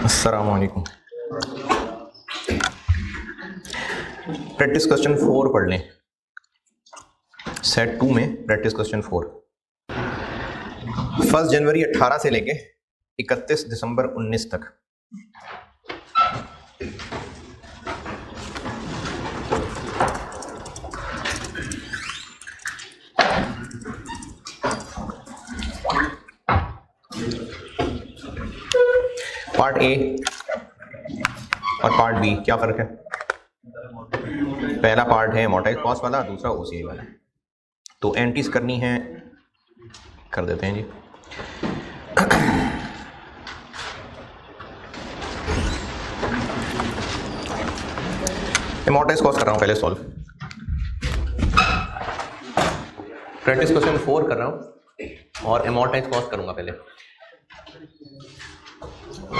अस्सलाम वालेकुम। Practice question 4 पढ़ लें। सेट 2 में प्रैक्टिस क्वेश्चन 4 1 जनवरी 18 से लेके 31 दिसंबर 19 तक। पार्ट ए और पार्ट बी क्या फर्क है? पहला पार्ट है अमोर्टाइज्ड कॉस्ट वाला, दूसरा ओसीआई वाला। तो एंट्रीज करनी है, कर देते हैं जी। अमोर्टाइज्ड कॉस्ट कर रहा हूं पहले सॉल्व। प्रैक्टिस क्वेश्चन 4 कर रहा हूं और अमोर्टाइज्ड कॉस्ट करूंगा पहले।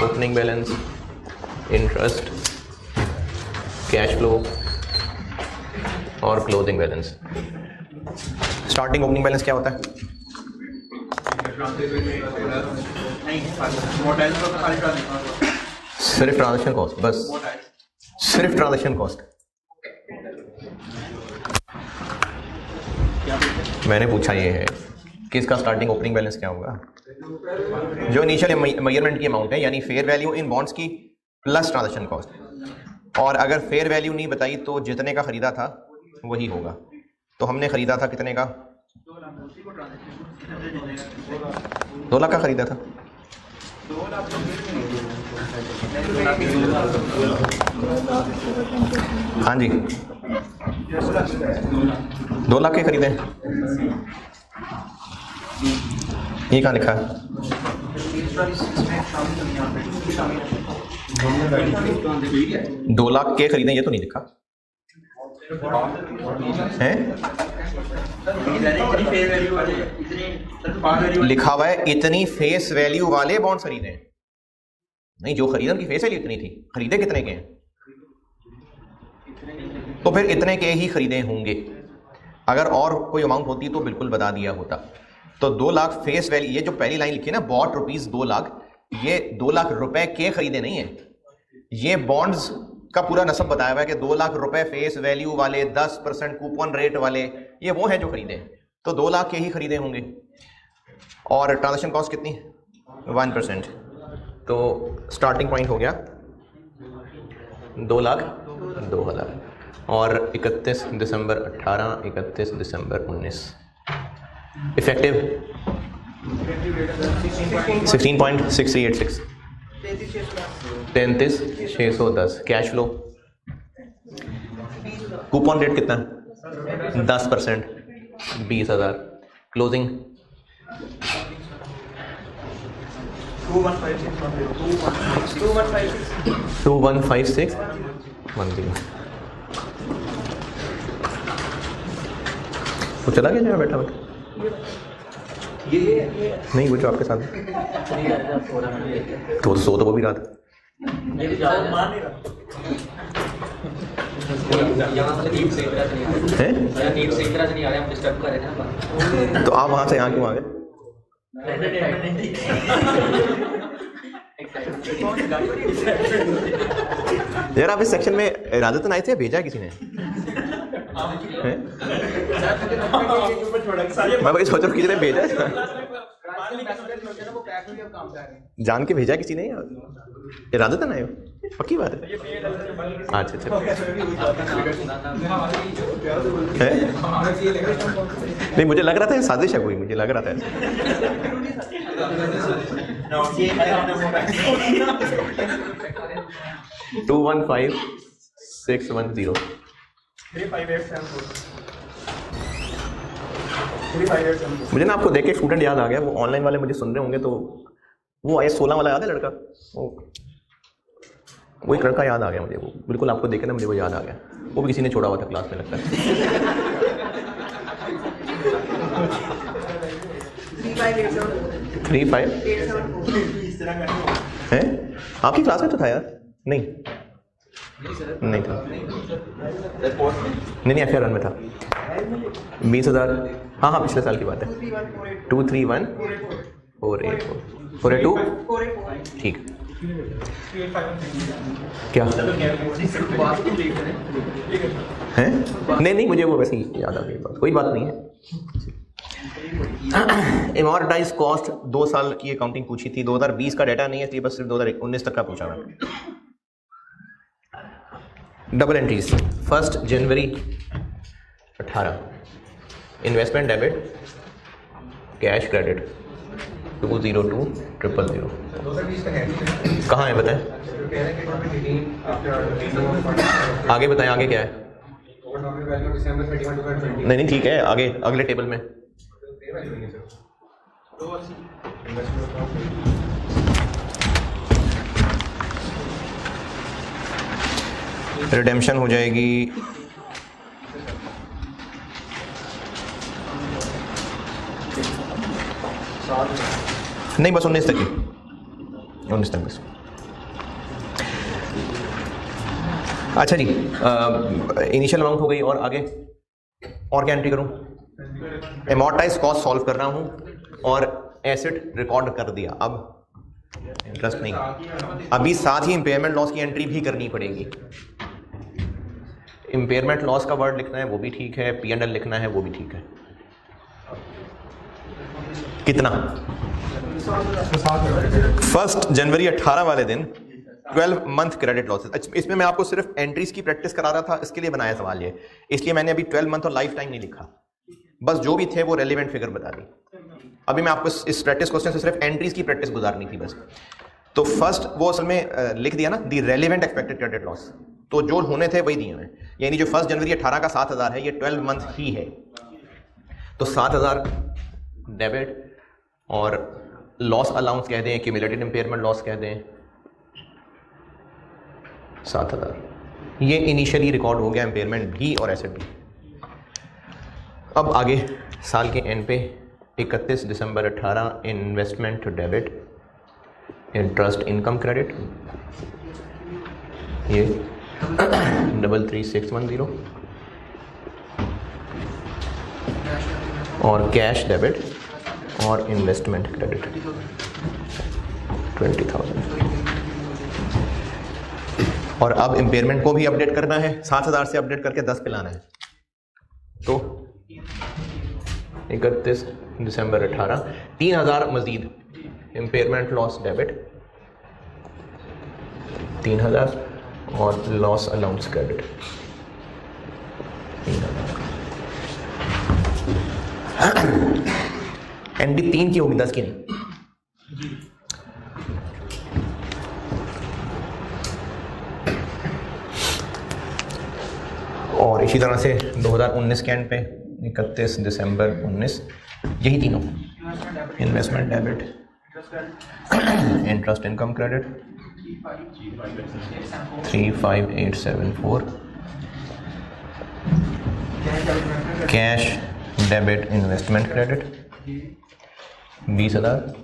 Opening balance, interest, cash flow और closing balance. Starting opening balance क्या होता है? सिर्फ ट्रांजैक्शन कॉस्ट, बस सिर्फ ट्रांजैक्शन कॉस्ट। मैंने पूछा ये है कि इसका स्टार्टिंग ओपनिंग बैलेंस क्या होगा? जो इनिशियल मेजरमेंट की अमाउंट है, यानी फेयर वैल्यू इन बॉन्ड्स की प्लस ट्रांजैक्शन कॉस्ट। और अगर फेयर वैल्यू नहीं बताई तो जितने का खरीदा था वही होगा। तो हमने खरीदा था कितने का? 2 लाख का खरीदा था। हाँ जी, 2 लाख के खरीदे। ये कहाँ लिखा है? 2 लाख के खरीदे, ये तो नहीं लिखा है। लिखा हुआ है इतनी फेस वैल्यू वाले बॉन्ड्स खरीदे। नहीं, जो खरीदा उनकी फेस वैल्यू इतनी थी, खरीदे कितने के हैं? तो फिर इतने के ही खरीदे होंगे। अगर और कोई अमाउंट होती तो बिल्कुल बता दिया होता। तो 2 लाख फेस वैल्यू, ये जो पहली लाइन लिखी है ना, बॉट रुपीज 2 लाख, ये 2 लाख रुपए के खरीदे नहीं है। ये बॉन्ड्स का पूरा नसब बताया हुआ है कि 2 लाख रुपए फेस वैल्यू वाले, 10% कूपन रेट वाले, ये वो हैं जो खरीदे। तो 2 लाख के ही खरीदे होंगे। और ट्रांजैक्शन कॉस्ट कितनी? 1%। तो स्टार्टिंग पॉइंट हो गया 2 लाख 2,000 और 31 दिसंबर 18, 31 दिसंबर 19। Effective 16.6386, 33,610। Cash flow, coupon rate कितना? 10%, 20,000। क्लोजिंग 215610। वो चला गया जहाँ बैठा बैठा? नहीं, वो जो आपके साथ तो सो तो वो भी रहा था। तो आप वहां से यहाँ क्यों आ गए? यार आप इस सेक्शन में इरादतन आए थे या भेजा किसी ने? मैं वही सोच रहा हूँ किसी ने भेजा है। जान के भेजा किसी ने? इरादतन आए हो? पक्की बात है? अच्छा अच्छा। नहीं, मुझे लग रहा था साजिश है कोई, मुझे लग रहा था। 215610। मुझे ना आपको देख के स्टूडेंट याद आ गया। वो ऑनलाइन वाले मुझे सुन रहे होंगे तो वो आया 16 वाला याद है लड़का? वो एक लड़का याद आ गया मुझे। वो बिल्कुल आपको देखे ना, मुझे वो याद आ गया। वो भी किसी ने छोड़ा हुआ था क्लास में लगता है। 35 है? आपकी क्लास में तो था यार? नहीं था। नहीं एफ रन में था। 20,000। हाँ, पिछले साल की बात है। 231484 482 ठीक। क्या है? नहीं नहीं, मुझे वो वैसे ही याद आ गई बात, कोई बात नहीं है। एमोर्टाइज कॉस्ट 2 साल की अकाउंटिंग पूछी थी, 2020 का डाटा नहीं है इसलिए बस सिर्फ 2019 तक का पूछा मैंने। डबल एंट्रीज 1 जनवरी 18 इन्वेस्टमेंट डेबिट कैश क्रेडिट 202,000। कहाँ है बताएं, आगे बताएं, आगे क्या है? नहीं नहीं ठीक है, आगे अगले टेबल में रिडेम्पशन हो जाएगी नहीं, बस 19 तक ही, 19 तक बस। अच्छा जी, इनिशियल अमाउंट हो गई और आगे और क्या एंट्री करूं? एमोर्टाइज कॉस्ट सॉल्व कर रहा हूं और एसेट रिकॉर्ड कर दिया, अब इंटरेस्ट नहीं, अभी साथ ही इंपेयरमेंट लॉस की एंट्री भी करनी पड़ेगी। इंपेयरमेंट लॉस का वर्ड लिखना है वो भी ठीक है, P&L लिखना है वो भी ठीक है। कितना? 1 जनवरी 18 वाले दिन 12 मंथ क्रेडिट लॉसेस। इसमें मैं आपको सिर्फ एंट्रीज की प्रैक्टिस करा रहा था, इसके लिए बनाया सवाल ये, इसलिए मैंने अभी 12 मंथ और लाइफ टाइम नहीं लिखा, बस जो भी थे वो रेलिवेंट फिगर बता दी। अभी मैं आपको इस प्रैक्टिस क्वेश्चन से सिर्फ एंट्रीज की प्रैक्टिस गुजारनी थी बस। तो फर्स्ट वो असल में लिख दिया ना, दी रेलिवेंट एक्सपेक्टेड क्रेडिट लॉस, तो जो होने थे वही दिए हैं, यानी जो 1 जनवरी 18 का 7,000 है ये 12 मंथ ही है, तो 7,000 डेबिट और लॉस अलाउंस कह दें, क्यूमुलेटेड इंपेयरमेंट लॉस कह दें 7,000, ये इनिशियली रिकॉर्ड हो गया इंपेयरमेंट भी और एसेट भी। अब आगे साल के एंड पे 31 दिसंबर 18 investment debit interest income credit ये 33,610 और कैश डेबिट और इन्वेस्टमेंट क्रेडिट 20,000। और अब इंपेयरमेंट को भी अपडेट करना है, 7,000 से अपडेट करके 10 पे लाना है, तो 31 दिसंबर 18 3,000 मजीद इंपेयरमेंट लॉस डेबिट 3,000 और लॉस अलाउंस क्रेडिट 3,000। एनडी 3 की होगी, 10 की नहीं। और इसी तरह से 2019 के एंड पे 31 दिसंबर 19 यही तीनों investment debit interest income credit 35874 cash debit investment credit 20,000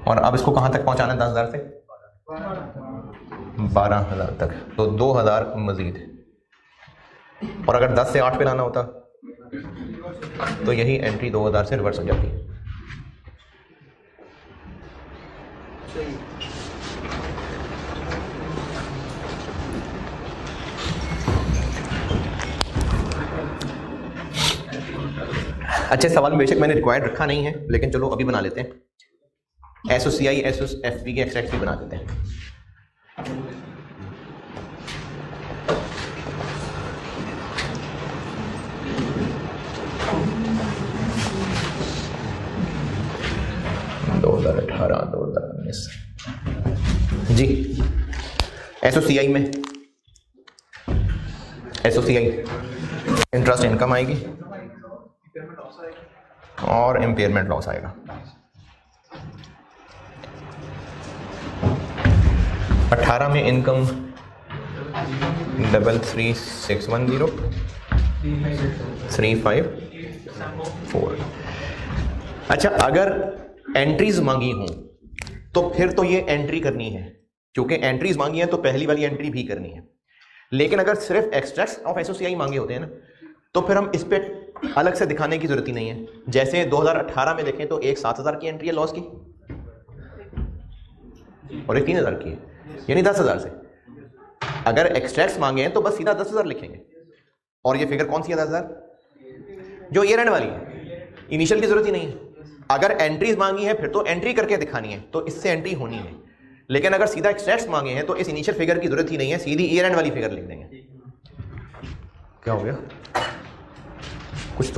और अब इसको कहाँ तक पहुँचाना है 10,000 से 12,000 तक, तो 2,000 मजीद। और अगर 10 से 8 पे लाना होता तो यही एंट्री 2,000 से रिवर्स हो जाती। अच्छे सवाल में बेशक मैंने रिक्वायर्ड रखा नहीं है, लेकिन चलो अभी बना लेते हैं। SOCI SOFP के एक्सट्रैक्ट भी बना देते हैं। जी SOCI में SOCI इंटरेस्ट इनकम आएगी और इंपेयरमेंट लॉस आएगा। 18 में इनकम 33,610 354। अच्छा, अगर एंट्रीज मांगी हों तो फिर तो ये एंट्री करनी है, क्योंकि एंट्रीज मांगी है तो पहली वाली एंट्री भी करनी है। लेकिन अगर सिर्फ एक्सट्रैक्ट्स ऑफ SOCI मांगे होते हैं ना, तो फिर हम इस पे अलग से दिखाने की जरूरत ही नहीं है। जैसे 2018 में देखें तो एक 7,000 की एंट्री है लॉस की, और ये 3000 की है, यानी 10,000 से। अगर एक्सट्रैक्ट्स मांगे हैं तो बस सीधा 10,000 लिखेंगे। और ये फिगर कौन सी है 10,000? जो ईयर एंड वाली है, इनिशियल की जरूरत ही नहीं है। अगर एंट्रीज मांगी है फिर तो एंट्री करके दिखानी है, तो इससे एंट्री होनी है। लेकिन अगर सीधा एक्सट्रैक्ट्स मांगे हैं तो इस इनिशियल फिगर की जरूरत ही नहीं है, सीधी ईयर एंड वाली फिगर लिख देंगे। क्या हो गया कुछ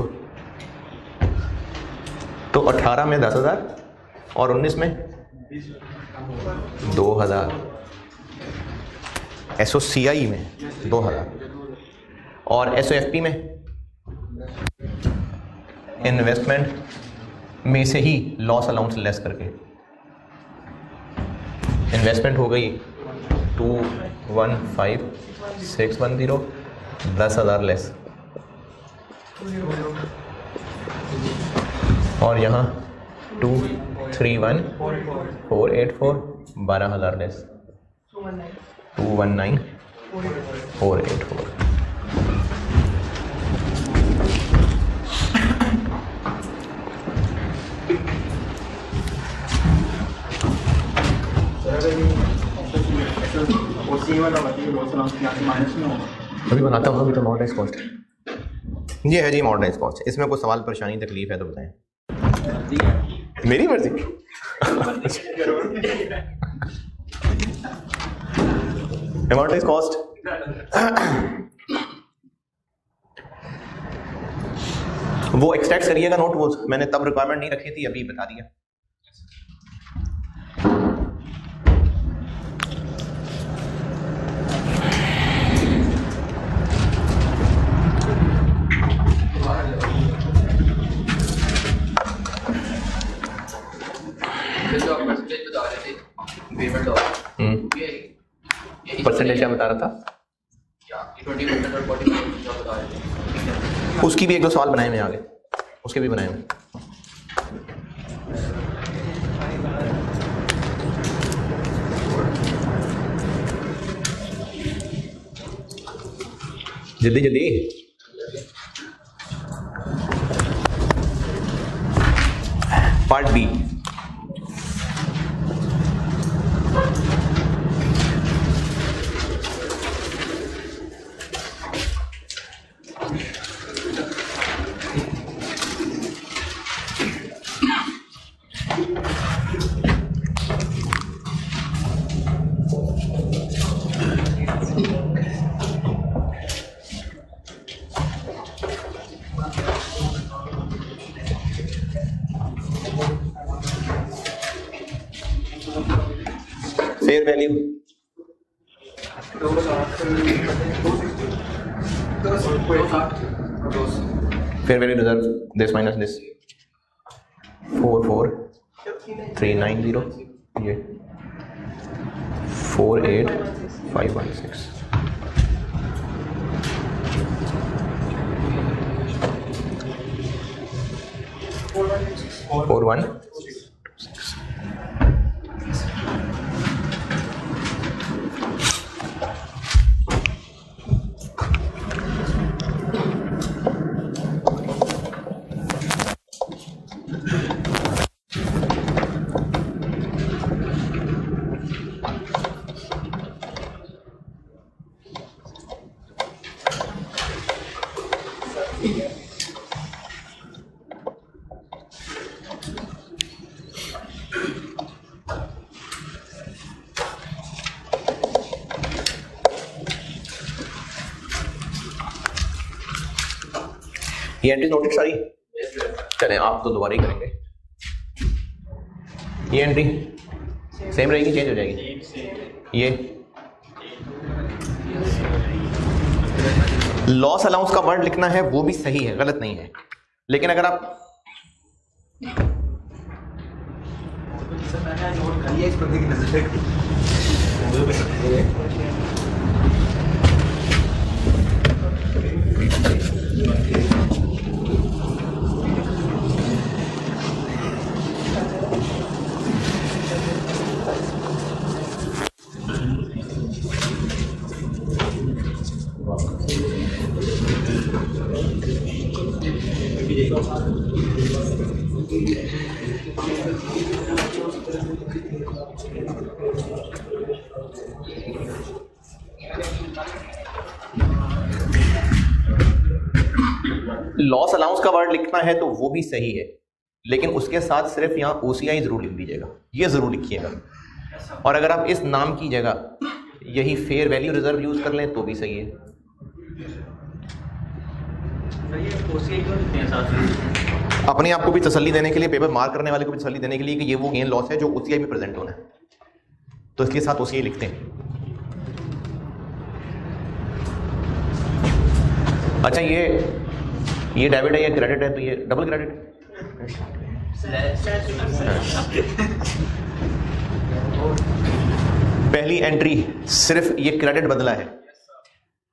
तो 18 में 10,000 और 19 में 2,000, SOCI में 2,000 और SOFP में इन्वेस्टमेंट में से ही लॉस अलाउंस लेस करके इन्वेस्टमेंट हो गई 215,610, 10,000 लेस। और यहाँ 231,484, 12,000 लेस, 219,484। अभी बनाता हूँ, अभी तो मॉडर्नाइज कॉस्ट ये है जी। मॉडर्नाइज कॉस्ट, इसमें कोई सवाल परेशानी तकलीफ है तो बताएं। मेरी मर्जी। मॉडर्नाइज कॉस्ट वो एक्सट्रैक्ट करिएगा नोट, वो मैंने तब रिक्वायरमेंट नहीं रखी थी, अभी बता दिया। परसेंटेज क्या बता रहा था? उसकी भी एक दो सवाल बनाए मैं आगे, उसके भी बनाए मैं। जल्दी जल्दी। Part B, fair value reserve this minus this 44,390, ये 48,516। फोर वन ये एंट्री नोटेड सारी। चलें आप तो दोबारा ही करेंगे। ये एंट्री सेम रहेगी, चेंज हो जाएगी। ये लॉस अलाउंस का वर्ड लिखना है, वो भी सही है, गलत नहीं है। लेकिन अगर आप लॉस अलाउंस का वर्ड लिखना है तो वो भी सही है, लेकिन उसके साथ सिर्फ यहां ओसीआई जरूर लिख दीजिएगा, ये जरूर लिखिएगा। और अगर आप इस नाम की जगह यही फेयर वैल्यू रिजर्व यूज कर लें तो भी सही है। अपने आप को भी तसल्ली देने के लिए, पेपर मार्क करने वाले को भी तसल्ली देने के लिए कि ये वो गेन लॉस है जो ओसीआई में प्रेजेंट होना है, तो इसके साथ ओसीआई लिखते हैं। अच्छा, ये डेबिट है, ये क्रेडिट है, तो ये डबल क्रेडिट। पहली एंट्री सिर्फ ये क्रेडिट बदला है,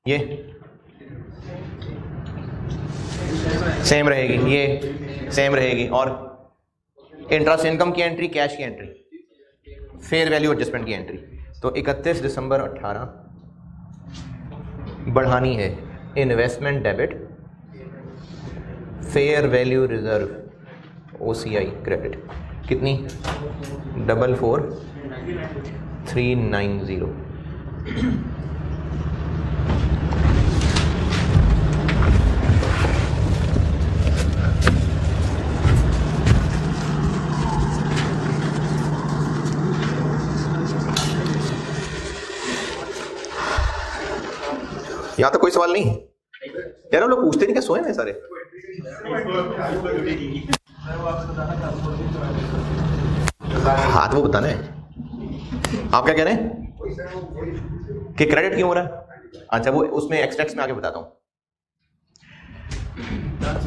ये सेम रहेगी, ये सेम रहेगी। और इंटरेस्ट इनकम की एंट्री, कैश की एंट्री, फेयर वैल्यू एडजस्टमेंट की एंट्री, तो 31 दिसंबर 18 बढ़ानी है investment debit, fair value reserve OCI credit, कितनी 44,390। यहां तो कोई सवाल नहीं यार, हम लोग पूछते नहीं क्या, सोए हैं सारे। हाँ तो वो बताना है, आप क्या कह रहे हैं कि क्रेडिट क्यों हो रहा है? अच्छा, वो उसमें एक्सट्रैक्ट्स में आगे बताता हूं।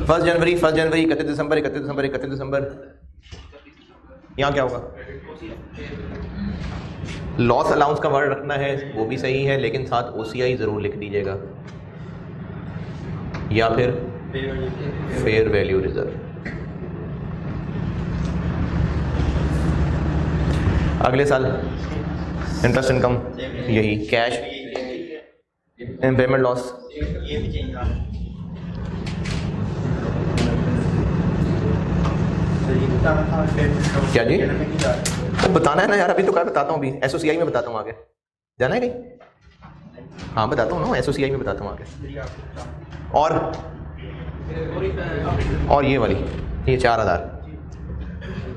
1 जनवरी 31 दिसंबर 31 दिसंबर, यहां क्या होगा? लॉस अलाउंस का वर्ड रखना है वो भी सही है, लेकिन साथ ओसीआई जरूर लिख दीजिएगा, या फिर फेयर वैल्यू रिजर्व। अगले साल इंटरेस्ट इनकम यही, कैश, इम्पेयरमेंट लॉस, क्या जी? तो बताना है ना यार, अभी तो क्या बताता हूँ, अभी एसओसीआई में बताता हूँ आगे। जाना है कहीं? हाँ बताता हूँ ना, एसओसीआई में बताता हूँ आगे। और ये वाली, ये 4000,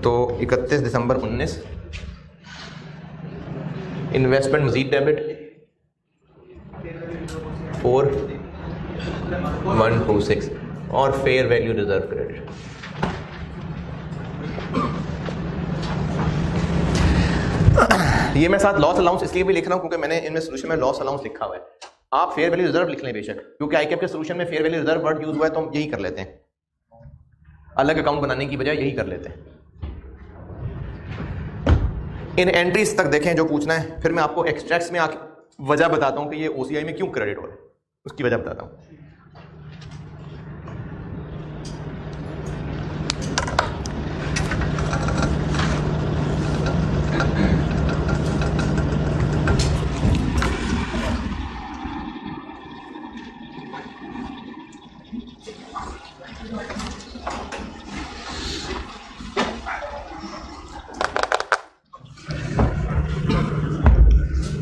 तो 31 दिसंबर 19 इन्वेस्टमेंट मजीद डेबिट 4126 और फेयर वैल्यू रिजर्व क्रेडिट। ये मैं साथ लॉस अलाउंस इसलिए भी लिख रहा हूं क्योंकि मैंने इनमें सोल्यूशन में लॉस अलाउंस लिखा हुआ है। आप फेयर वैल्यू रिजर्व लिख लें बेशक, क्योंकि आईकेप के सोल्यूशन में fair value reserve word use हुआ है, तो हम यही कर लेते हैं, अलग अकाउंट बनाने की बजाय यही कर लेते हैं। इन एंट्रीज तक देखें जो पूछना है, फिर मैं आपको एक्सट्रैक्ट्स में आके वजह बताता हूं कि ये ओसीआई में क्यों क्रेडिट हो रहा है, उसकी वजह बताता हूं।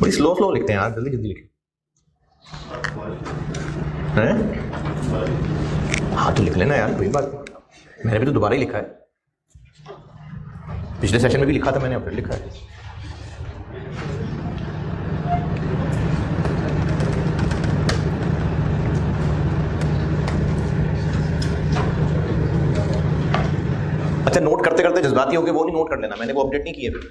बड़ी स्लो लिखते हैं यार, जल्दी जल्दी लिखें। हाँ तो लिख लेना यार, कोई बात, मैंने भी तो दोबारा ही लिखा है, पिछले सेशन में भी लिखा था मैंने, फिर लिखा है। अच्छा, नोट करते करते जज्बाती हो गए वो नहीं नोट कर लेना, मैंने वो अपडेट नहीं किया फिर।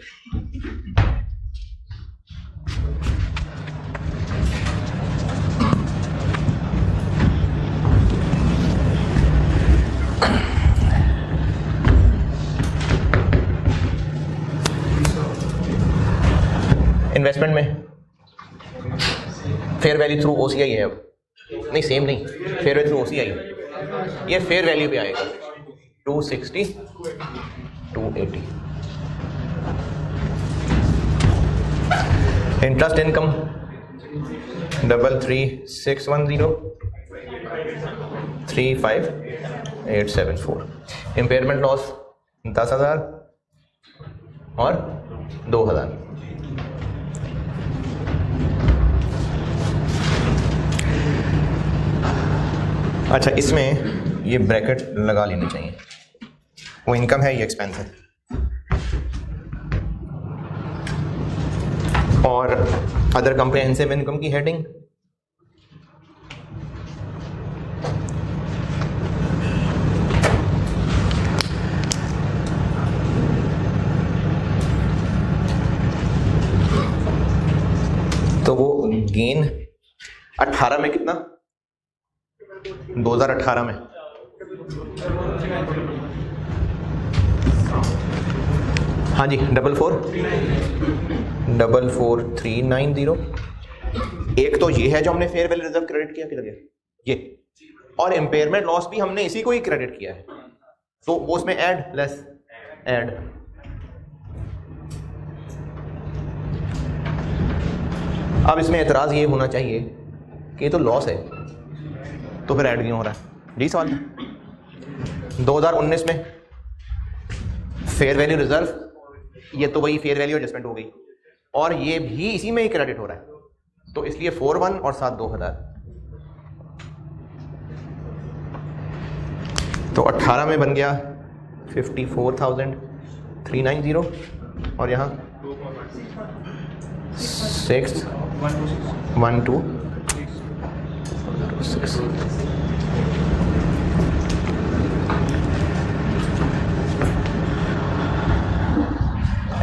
इन्वेस्टमेंट में फेयर वैल्यू थ्रू ओसीआई है, अब नहीं सेम नहीं, फेयर वैल्यू थ्रू ओसीआई, ये फेयर वैल्यू पे आएगा 260 280। Interest income 33610 35874। इम्पेयरमेंट लॉस 10,000 और 2,000। अच्छा, इसमें ये ब्रैकेट लगा लेने चाहिए, वो इनकम है, ये एक्सपेंस है। और अदर कंप्रिहेंसिव इनकम की हेडिंग तो वो गेन 18 में कितना, 2018 में हाँ जी 444390। एक तो ये है जो हमने फेयर वैल्यू रिजर्व क्रेडिट किया, किधर गया ये, और इम्पेयरमेंट लॉस भी हमने इसी को ही क्रेडिट किया है, तो वो उसमें ऐड लेस ऐड। अब इसमें एतराज ये होना चाहिए कि ये तो लॉस है, तो फिर ऐड क्यों हो रहा है, यही सवाल था। 2019 में फेयर वैल्यू रिजर्व, ये तो वही फेयर वैल्यू एडजस्टमेंट हो गई, और ये भी इसी में ही क्रेडिट हो रहा है, तो इसलिए 41 और 7 2000, तो 18 में बन गया 54,390, और यहाँ 61226।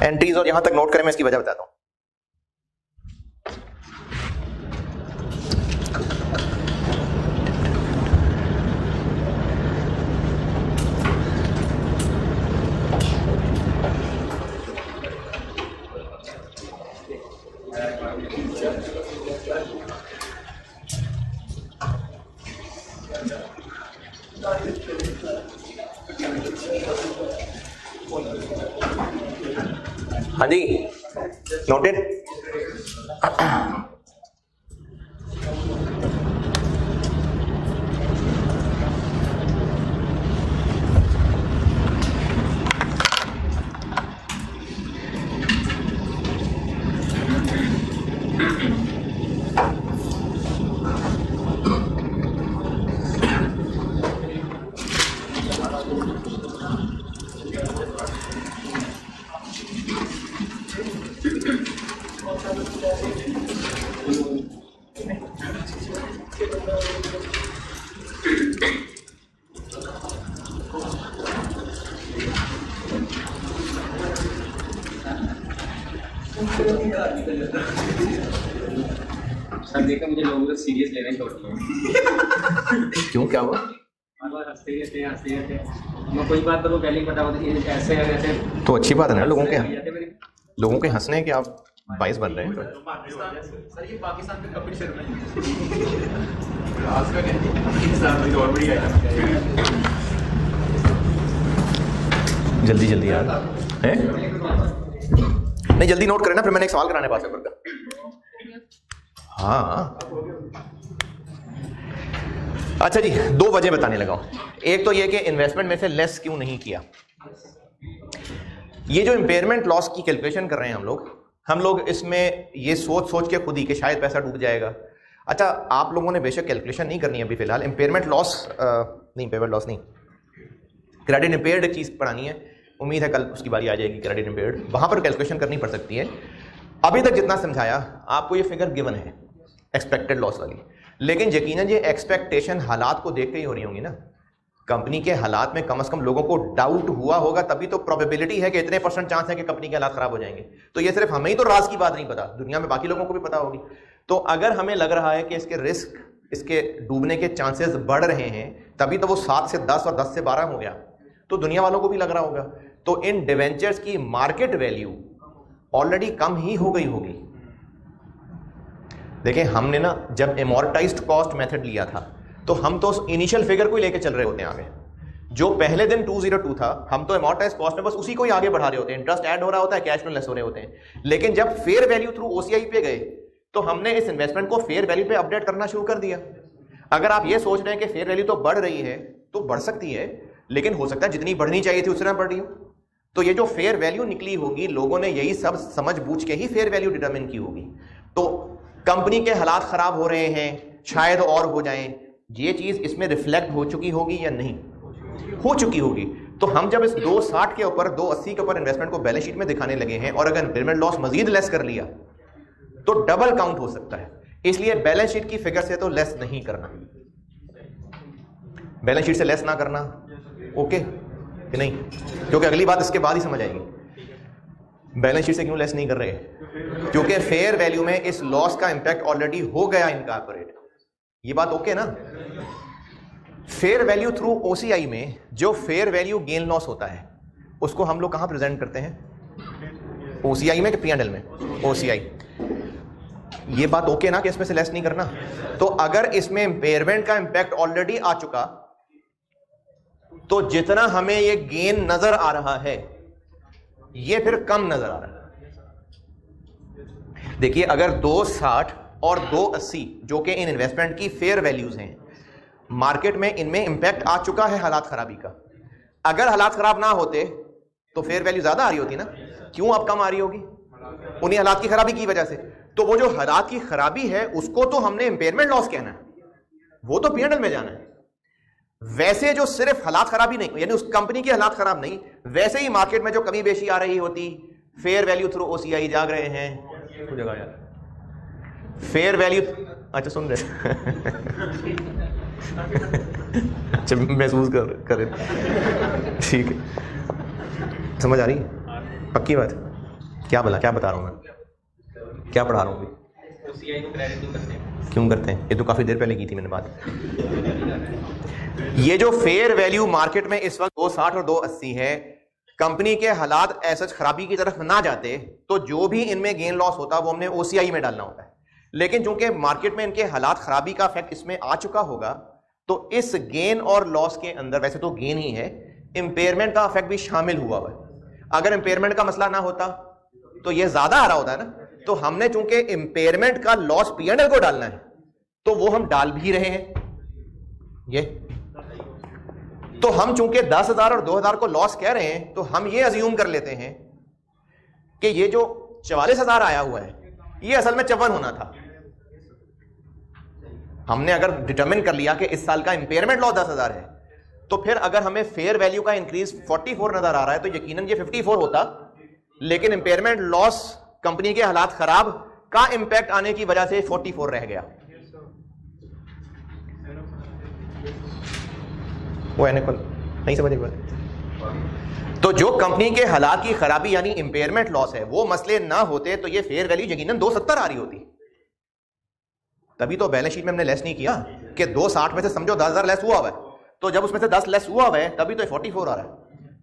एंट्रीज और यहां तक नोट करें, मैं इसकी वजह बताता हूं। हाँ जी नोटेड। सर देखा, मुझे लोगों को सीरियस लेना छोड़ दिया। क्यों, क्या हुआ? हंसते रहते मैं कोई बात करूँ पहले ही पता होती है ऐसे है वैसे, तो अच्छी बात है ना, लोगों के हंसने के आप बाइस बन रहे हैं। सर ये पाकिस्तान में कपिल शर्मा जल्दी जल्दी यार हैं, नहीं जल्दी नोट करें ना, फिर मैंने एक सवाल कराने पास है। हाँ अच्छा जी, दो वजह बताने लगा हूं। एक तो ये कि इन्वेस्टमेंट में से लेस क्यों नहीं किया। ये जो इम्पेयरमेंट लॉस की कैलकुलेशन कर रहे हैं हम लोग इसमें ये सोच के खुद ही कि शायद पैसा डूब जाएगा। अच्छा, आप लोगों ने बेशक कैलकुलेशन नहीं करनी है अभी फिलहाल, इम्पेयरमेंट लॉस नहीं, इम्पेयरमेंट लॉस नहीं, क्रेडिट इम्पेयर्ड चीज़ पढ़ानी है, उम्मीद है कल उसकी बारी आ जाएगी। क्रेडिट इम्पेयर्ड वहाँ पर कैलकुलेशन करनी पड़ सकती है। अभी तक जितना समझाया आपको, ये फिगर गिवन है एक्सपेक्टेड लॉस वाली, लेकिन यकीनन ये एक्सपेक्टेशन हालात को देख के ही हो रही होंगी ना। कंपनी के हालात में कम से कम लोगों को डाउट हुआ होगा, तभी तो प्रोबेबिलिटी है कि इतने % चांस है कि कंपनी के हालात खराब हो जाएंगे। तो ये सिर्फ हमें ही तो राज की बात नहीं पता, दुनिया में बाकी लोगों को भी पता होगी। तो अगर हमें लग रहा है कि इसके रिस्क, इसके डूबने के चांसेस बढ़ रहे हैं, तभी तो वो 7 से 10 और 10 से 12 हो गया, तो दुनिया वालों को भी लग रहा होगा। तो इन डिवेंचर्स की मार्केट वैल्यू ऑलरेडी कम ही हो गई होगी। देखिए, हमने ना जब एमोर्टाइज्ड कॉस्ट मेथड लिया था, तो हम तो इनिशियल फिगर को ही लेके चल रहे होते हैं आगे। जो पहले दिन 202 था, हम तो एमोर्टाइज्ड कॉस्ट में बस उसी को ही आगे बढ़ा रहे होते हैं, इंटरेस्ट ऐड हो रहा होता है, कैश फ्लो लेस हो रहे होते हैं। लेकिन जब फेयर वैल्यू थ्रू ओसीआई पे गए, तो हमने इस इन्वेस्टमेंट को फेयर वैल्यू पे अपडेट करना शुरू कर दिया। अगर आप ये सोच रहे हैं कि फेयर वैल्यू तो बढ़ रही है, तो बढ़ सकती है, लेकिन हो सकता है जितनी बढ़नी चाहिए थी उतना बढ़ रही हो। तो ये जो फेयर वैल्यू निकली होगी, लोगों ने यही सब समझ बूझ के ही फेयर वैल्यू डिटरमिन की होगी। तो कंपनी के हालात खराब हो रहे हैं, शायद और हो जाएं, ये चीज इसमें रिफ्लेक्ट हो चुकी होगी या नहीं हो चुकी होगी। तो हम जब इस 260 के ऊपर 280 के ऊपर इन्वेस्टमेंट को बैलेंस शीट में दिखाने लगे हैं और अगर इम्पेयरमेंट लॉस मजीद लेस कर लिया तो डबल काउंट हो सकता है। इसलिए बैलेंस शीट की फिगर से तो लेस नहीं करना, बैलेंस शीट से लेस ना करना, ओके कि नहीं? क्योंकि अगली बात इसके बाद ही समझ आएगी। बैलेंस शीट से क्यों लेस नहीं कर रहे? क्योंकि फेयर वैल्यू में इस लॉस का इंपैक्ट ऑलरेडी हो गया इनकॉर्पोरेट। ये बात ओके ना? फेयर वैल्यू थ्रू ओसीआई में जो फेयर वैल्यू गेन लॉस होता है उसको हम लोग कहां प्रेजेंट करते हैं? ओसीआई में कि पी&एल में? ओसीआई। ये बात ओके ना कि इसमें से लेस नहीं करना? तो अगर इसमें इंपेयरमेंट का इंपैक्ट ऑलरेडी आ चुका तो जितना हमें ये गेन नजर आ रहा है ये फिर कम नजर आ रहा है। देखिए अगर 260 और 280 जो कि इन इन्वेस्टमेंट की फेयर वैल्यूज हैं, मार्केट में इनमें इंपैक्ट आ चुका है हालात खराबी का। अगर हालात खराब ना होते तो फेयर वैल्यू ज्यादा आ रही होती ना, क्यों अब कम आ रही होगी? उन्हीं हालात की खराबी की वजह से। तो वो जो हालात की खराबी है उसको तो हमने इंपेयरमेंट लॉस कहना है, वो तो पी&एल में जाना है। वैसे जो सिर्फ हालात खराबी नहीं, यानी उस कंपनी की हालात खराब नहीं, वैसे ही मार्केट में जो कमी बेशी आ रही होती, फेयर वैल्यू थ्रू ओसीआई जाग रहे हैं जगह यार, फेयर वैल्यू, अच्छा सुन रहे अच्छा महसूस कर ठीक है, समझ आ रही है? पक्की बात? क्या बोला, क्या बता रहा हूं मैं, क्या पढ़ा रहा हूं? ओसीआई को क्रेडिट क्यों करते हैं? ये तो काफी देर पहले की थी मैंने बात। ये जो फेयर वैल्यू मार्केट में इस वक्त 260 और 280 है, कंपनी के हालात ऐसा खराबी की तरफ ना जाते तो जो भी इनमें गेन लॉस होता वो हमने ओसीआई में डालना होता है। लेकिन चूंकि मार्केट में इनके हालात खराबी का इफेक्ट इसमें आ चुका होगा तो इस गेन और लॉस के अंदर, वैसे तो गेन ही है, इंपेयरमेंट का इफेक्ट भी शामिल हुआ है। अगर इंपेयरमेंट का मसला ना होता तो ये ज्यादा आ रहा होता है ना। तो हमने चूंकि इंपेयरमेंट का लॉस पी&एल को डालना है तो वो हम डाल भी रहे हैं। ये तो हम चूंकि 10,000 और 2,000 को लॉस कह रहे हैं तो हम ये अज्यूम कर लेते हैं कि ये जो 44,000 आया हुआ है ये असल में 54 होना था। हमने अगर डिटरमिन कर लिया कि इस साल का इंपेयरमेंट लॉस 10,000 है तो फिर अगर हमें फेयर वैल्यू का इंक्रीज 44 नजर आ रहा है तो यकीनन ये 54 होता, लेकिन इंपेयरमेंट लॉस कंपनी के हालात खराब का इंपैक्ट आने की वजह से 44 रह गया। वो नहीं समझ बात? तो जो कंपनी के हालात की खराबी यानी इंपेयरमेंट लॉस है वो मसले ना होते तो ये फेयर वैल्यू यकीनन 270 आ रही होती। तभी तो बैलेंस शीट में हमने लेस नहीं किया कि 260 में से समझो 10,000 लेस हुआ है, तो जब उसमें से 10 लेस हुआ है तभी तो 44 आ रहा है,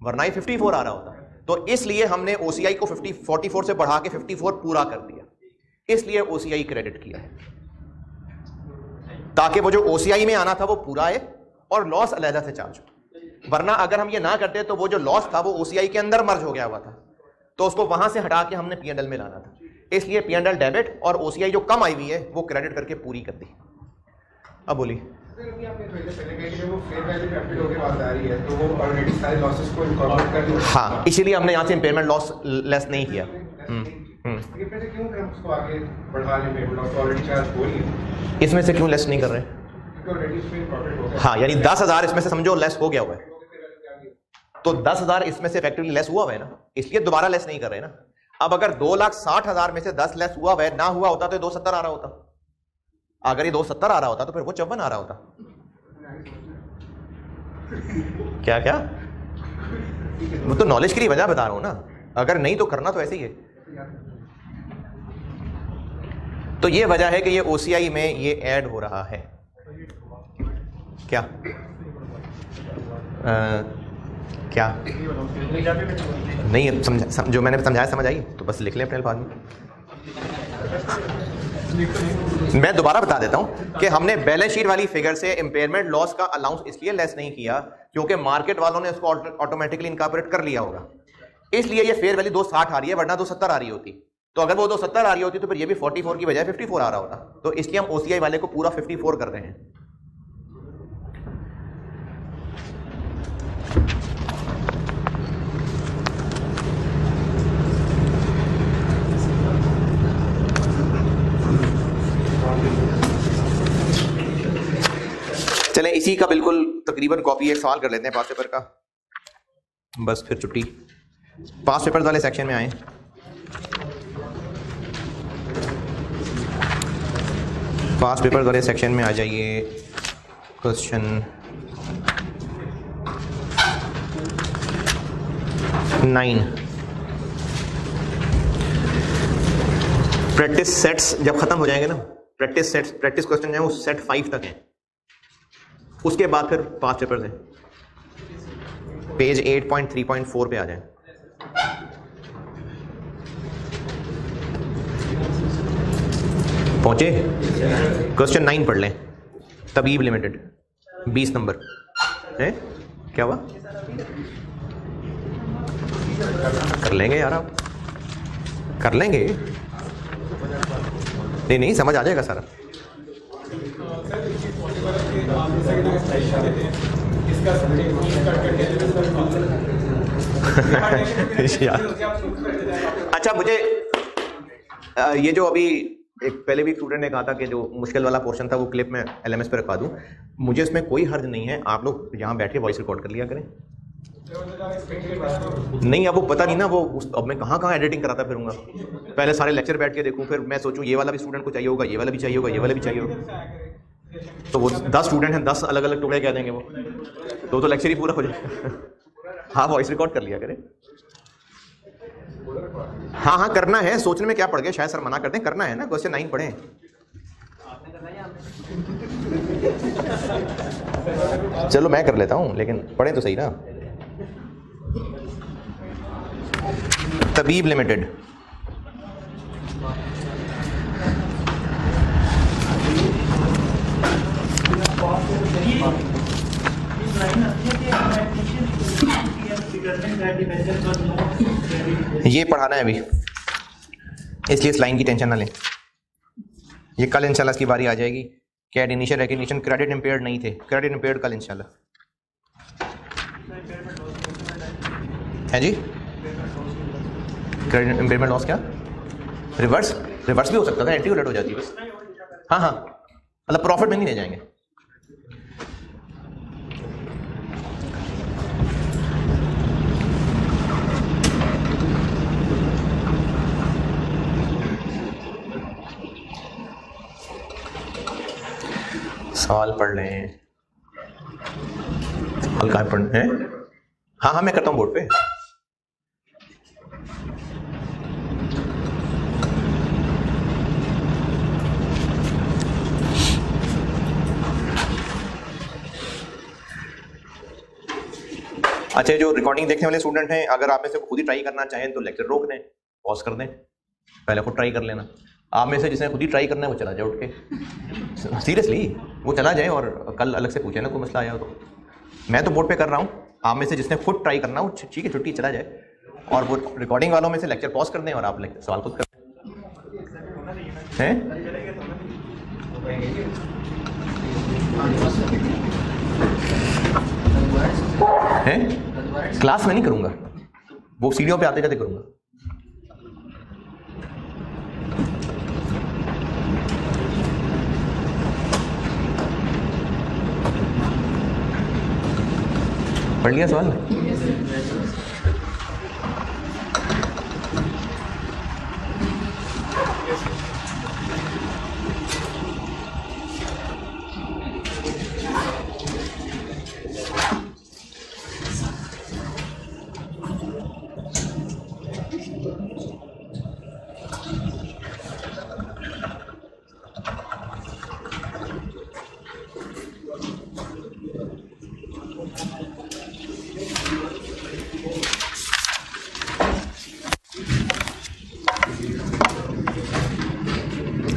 वरना ही 54 आ रहा होता। तो इसलिए हमने ओसीआई को 44 से बढ़ा के 54 पूरा कर दिया, इसलिए ओसीआई क्रेडिट किया है ताकि वो जो ओसीआई में आना था वो पूरा आए और लॉस अलहदा से चार्ज हो। वरना अगर हम ये ना करते तो वो जो लॉस था वो ओसीआई के अंदर मर्ज हो गया हुआ था, तो उसको वहां से हटा के हमने पी&एल में लाना था। इसलिए पी&एल डेबिट और ओसीआई जो कम आई हुई है वो क्रेडिट करके पूरी कर दी। अब बोलिए। हाँ, इसीलिए हमने यहाँ से इंपेयरमेंट लॉस लेस नहीं किया। इसमें से क्यों लेस नहीं कर रहे? हाँ, यानी 10,000 इसमें से समझो लेस हो गया हुआ है, तो 10,000 इसमें से इफेक्टिवली लेस हुआ है ना, इसलिए दोबारा लेस नहीं कर रहे ना। अब अगर 2,60,000 में से 10 लेस हुआ है, ना हुआ होता तो 270 आ रहा होता। अगर ये 270 आ रहा होता तो फिर वो 54 आ रहा होता। क्या क्या? वो तो नॉलेज के लिए वजह बता रहा हूं ना, अगर नहीं तो करना तो ऐसे ही है। तो ये वजह है कि ये ओसीआई में ये ऐड हो रहा है। क्या क्या नहीं समझा? जो मैंने समझाया समझ आई तो बस लिख लें अपने अल्फाज में। मैं दोबारा बता देता हूं कि हमने बैलेंस शीट वाली फिगर से इंपेयरमेंट लॉस का अलाउंस इसलिए लेस नहीं किया क्योंकि मार्केट वालों ने उसको ऑटोमेटिकली इनकॉर्पोरेट कर लिया होगा, इसलिए ये फेयर वैल्यू 260 आ रही है, वरना 270 आ रही होती। तो अगर वो 270 आ रही होती तो फिर ये भी 44 की बजाय 54 आ रहा होता। तो इसलिए हम ओसीआई वाले को पूरा 54 कर रहे हैं। इसी का बिल्कुल तकरीबन कॉपी एक सवाल कर लेते हैं पास पेपर का, बस फिर छुट्टी। पास पेपर वाले सेक्शन में आए। पास पेपर वाले सेक्शन में आ जाइए। क्वेश्चन 9। प्रैक्टिस सेट्स जब खत्म हो जाएंगे ना, प्रैक्टिस सेट्स, प्रैक्टिस क्वेश्चन जो है वो सेट 5 तक है, उसके बाद फिर पास पेपर से पेज 8.3.4 पे आ जाए। पहुंचे? क्वेश्चन 9 पढ़ लें। तबीब लिमिटेड 20 नंबर है। क्या हुआ? कर लेंगे यार, आप कर लेंगे। नहीं समझ आ जाएगा सारा। अच्छा, मुझे ये जो अभी एक पहले भी स्टूडेंट ने कहा था कि जो मुश्किल वाला पोर्शन था वो क्लिप में LMS पे रखवा दूं, मुझे इसमें कोई हर्ज नहीं है। आप लोग यहाँ बैठे वॉइस रिकॉर्ड कर लिया करें। नहीं, अब वो पता नहीं ना, वो अब मैं कहाँ एडिटिंग कराता फिरूंगा। पहले सारे लेक्चर बैठ के देखूं, फिर मैं सोचूं ये वाला भी स्टूडेंट को चाहिए होगा, ये वाला भी चाहिए होगा, ये वाला भी चाहिए होगा। तो वो 10 स्टूडेंट हैं, 10 अलग अलग टुकड़े कह देंगे वो, तो लेक्चर ही पूरा हो जाएगा। हाँ, वॉइस रिकॉर्ड कर लिया करें। हाँ करना है, सोचने में क्या पड़ गया, शायद सर मना करते हैं, करना है ना। क्वेश्चन 9 पढ़ें। चलो मैं कर लेता हूं, लेकिन पढ़ें तो सही ना। तबीब लिमिटेड ये पढ़ाना है अभी, इसलिए इस लाइन की टेंशन ना लें। ये कल इंशाल्लाह इसकी बारी आ जाएगी। कैड इनिशियल रिकग्निशन, क्रेडिट इंपेयर्ड नहीं थे, क्रेडिट इंपेयर्ड कल इंशाल्लाह है जी। क्रेडिट इंपेयरमेंट लॉस क्या? रिवर्स भी हो सकता था, एंटी उलट हो जाती है बस। हाँ, मतलब प्रॉफिट में नहीं ले जाएंगे। सवाल पढ़ लें, हल्का पढ़ना है। हाँ मैं करता हूँ बोर्ड पे। अच्छा, जो रिकॉर्डिंग देखने वाले स्टूडेंट हैं, अगर आप में से खुद ही ट्राई करना चाहें तो लेक्चर रोक दें, पॉज कर दें, पहले खुद ट्राई कर लेना। आप में से जिसने खुद ही ट्राई करना है वो चला जाए उठ के, सीरियसली वो चला जाए और कल अलग से पूछे ना कोई मसला आया हो तो। मैं तो बोर्ड पे कर रहा हूँ, आप में से जिसने खुद ट्राई करना हो ठीक है, छुट्टी चला जाए, और वो रिकॉर्डिंग वालों में से लेक्चर पॉज कर दें और आप सवाल खुद कर हैं। क्लास में नहीं करूंगा, वो सीढ़ियों पे आते जाते करूंगा। पढ़ लिया सवाल?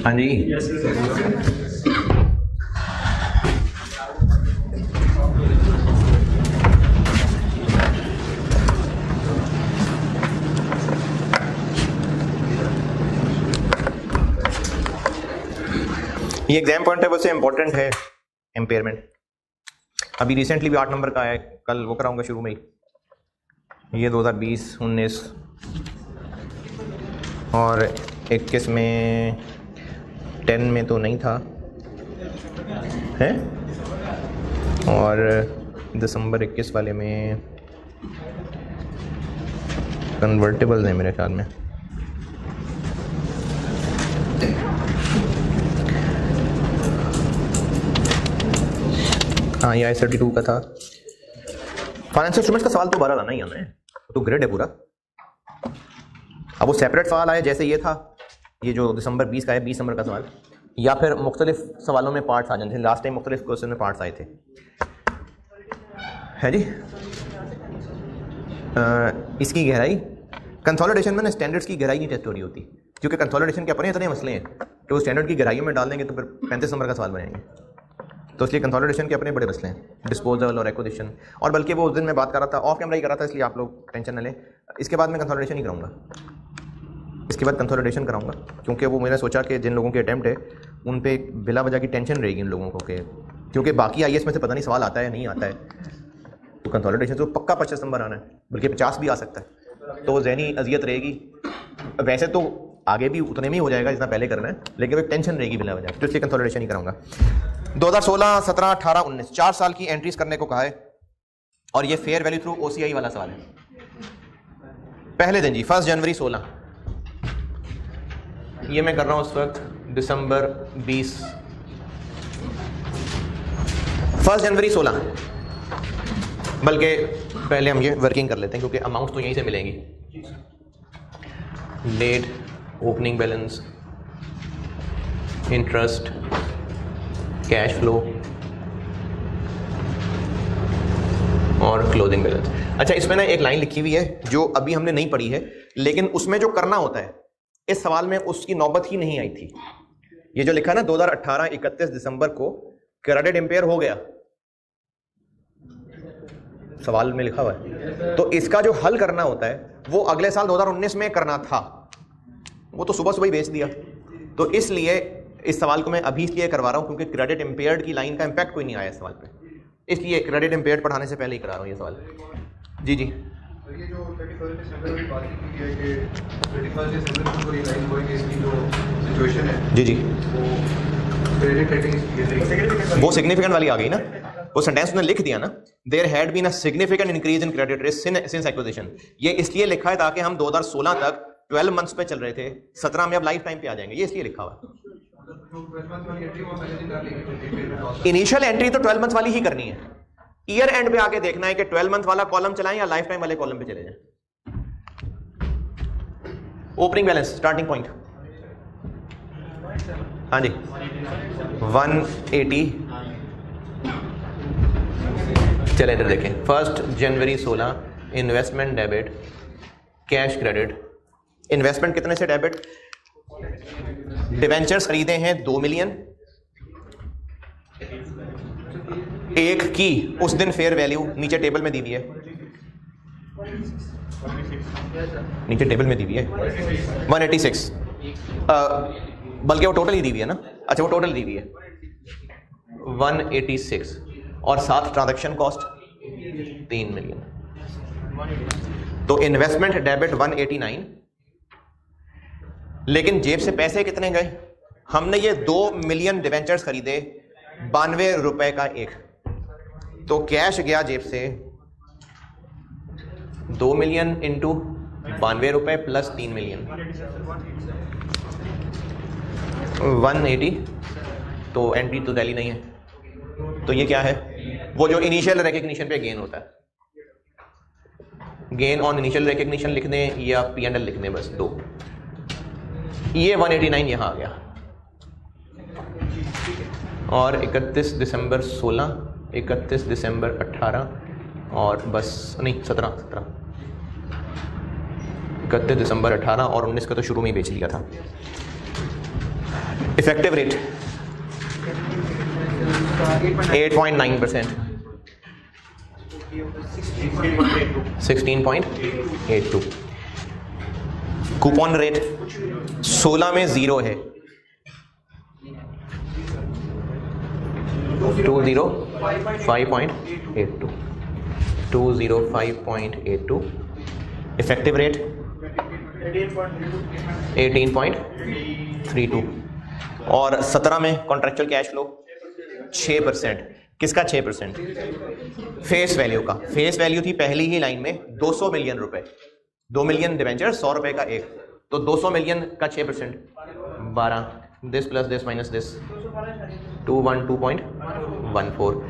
हाँ जी, ये एग्जाम पॉइंट है, वैसे इंपॉर्टेंट है एम्पेयरमेंट। अभी रिसेंटली भी 8 नंबर का है, कल वो कराऊंगा शुरू में ही। ये 2020, 19 और 21 में, 10 में तो नहीं था है, और दिसंबर 21 वाले में कन्वर्टेबल है मेरे ख्याल में। हाँ, ये I-32 का था। फाइनेंशियल इंस्ट्रूमेंट्स का सवाल तो बारह आना ही आना है, तो ग्रेड है पूरा। अब वो सेपरेट सवाल आया, जैसे ये था, ये जो दिसंबर 20 का है, 20 नंबर का सवाल, या फिर मुख्तलिफ सवालों में पार्ट्स आ जाते हैं। लास्ट टाइम मुख्तलिफ क्वेश्चन में पार्ट्स आए थे, है जी। इसकी गहराई कंसोलिडेशन में ना स्टैंडर्ड्स की गहराई नहीं टेस्ट हो रही होती, क्योंकि कंसोलिडेशन के अपने इतने मसले हैं, तो स्टैंडर्ड की गहराइयों में डाल देंगे तो फिर 35 नंबर का सवाल बनाएंगे। तो इसलिए कंसोलिडेशन के अपने बड़े मसले हैं, डिस्पोजल और एक्विजिशन। और बल्कि वो उस दिन मैं बात कर रहा था, ऑफ कैमरा ही कर रहा था, इसलिए आप लोग टेंशन न लें। इसके बाद मैं कंसोलिडेशन ही कराऊंगा, इसके बाद कंसोलिडेशन कराऊंगा, क्योंकि वो मैंने सोचा कि जिन लोगों के अटैम्प्ट है उन पे बिला वजह की टेंशन रहेगी इन लोगों को, कि क्योंकि बाकी IAS में से पता नहीं सवाल आता है नहीं आता है, तो कंसोलिडेशन से पक्का 25 नंबर आना है, बल्कि 50 भी आ सकता है, तो वो ज़हनी अजियत रहेगी। वैसे तो आगे भी उतने में ही हो जाएगा जितना पहले करना है, लेकिन वो टेंशन रहेगी बिला वजह, तो इसलिए कंसोलिडेशन ही कराऊंगा। 2016, 17, 18, 19 4 साल की एंट्रीज करने को कहा है, और ये फेयर वैल्यू थ्रू OCI वाला सवाल है। पहले दिन जी 1 जनवरी 16, ये मैं कर रहा हूँ उस वक्त दिसंबर 20, 1 जनवरी 16, बल्कि पहले हम ये वर्किंग कर लेते हैं क्योंकि अमाउंट तो यहीं से मिलेंगी। Date, opening balance, interest, cash flow और क्लोजिंग बैलेंस। अच्छा, इसमें ना एक लाइन लिखी हुई है जो अभी हमने नहीं पढ़ी है, लेकिन उसमें जो करना होता है इस सवाल में उसकी नौबत ही नहीं आई थी। ये जो लिखा ना 2018 31 दिसंबर को क्रेडिट इंपेयर हो गया, सवाल में लिखा हुआ है, तो इसका जो हल करना होता है वो अगले साल 2019 में करना था, वो तो सुबह सुबह ही भेज दिया। तो इसलिए इस सवाल को मैं अभी इसलिए करवा रहा हूं क्योंकि क्रेडिट इंपेयर्ड की लाइन का इंपैक्ट कोई नहीं आया इस सवाल पे, इसलिए क्रेडिट इंपेयर्ड पढ़ाने से पहले ही करा रहा हूं ये सवाल। जी जी, ये जो 31 दिसंबर की बात की है कि 31 दिसंबर को रियलाइज हुआ कि इसकी जो सिचुएशन है, जी जी, वो क्रेडिट रेटिंग वो सिग्निफिकेंट वाली आ गई ना, वो सेंटेंस उसने लिख दिया ना, there had been a significant increase in credit risk since acquisition. ये इसलिए लिखा है ताकि हम 2016 तक 12 मंथ्स पे चल रहे थे, 17 में अब लाइफ टाइम पे आ जाएंगे, ये इसलिए लिखा हुआ है। इनिशियल एंट्री तो 12 मंथ वाली ही करनी है, ईयर एंड पे आके देखना है कि 12 मंथ वाला कॉलम चलाएं या लाइफ टाइम वाले कॉलम पे चले जाएं। ओपनिंग बैलेंस स्टार्टिंग पॉइंट, हाँ जी 180। चले इधर देखें, 1 जनवरी 16 investment debit, cash credit. Investment कितने से डेबिट? डिवेंचर्स खरीदे हैं 2 मिलियन, एक की उस दिन फेयर वैल्यू नीचे टेबल में दी हुई है, नीचे टेबल में दी हुई है 186, बल्कि वो टोटल ही दी हुई है ना, अच्छा वो टोटल दी हुई है 186 और साथ ट्रांजैक्शन कॉस्ट 3 मिलियन। तो इन्वेस्टमेंट डेबिट 189, लेकिन जेब से पैसे कितने गए? हमने ये 2 मिलियन डिवेंचर्स खरीदे 92 रुपए का एक, तो कैश गया जेब से 2 मिलियन इंटू 92 रुपए प्लस 3 मिलियन 180। तो एंट्री तो टैली नहीं है, तो ये क्या है? वो जो इनिशियल रिकग्निशन पे गेन होता है, गेन ऑन इनिशियल रिकग्निशन लिखने या P&L लिखने, बस दो। ये 189 यहां आ गया, और 31 दिसंबर 16, 31 दिसंबर 18 और बस नहीं 17 31 दिसंबर 18 और 19 का तो शुरू में ही बेच लिया था। Effective rate 8.9%, 16.82। कूपन रेट 16 में 0 है, 205.82, 205.82। इफेक्टिव रेट 18.32 और 17 में कॉन्ट्रेक्चुअल कैश फ्लो 6%। किसका 6%? फेस वैल्यू का। फेस वैल्यू थी पहली ही लाइन में 200 मिलियन रुपए, 2 मिलियन डिवेंचर, 100 रुपए का एक, तो 200 मिलियन का 6%, 12, this plus this minus this, 212.14,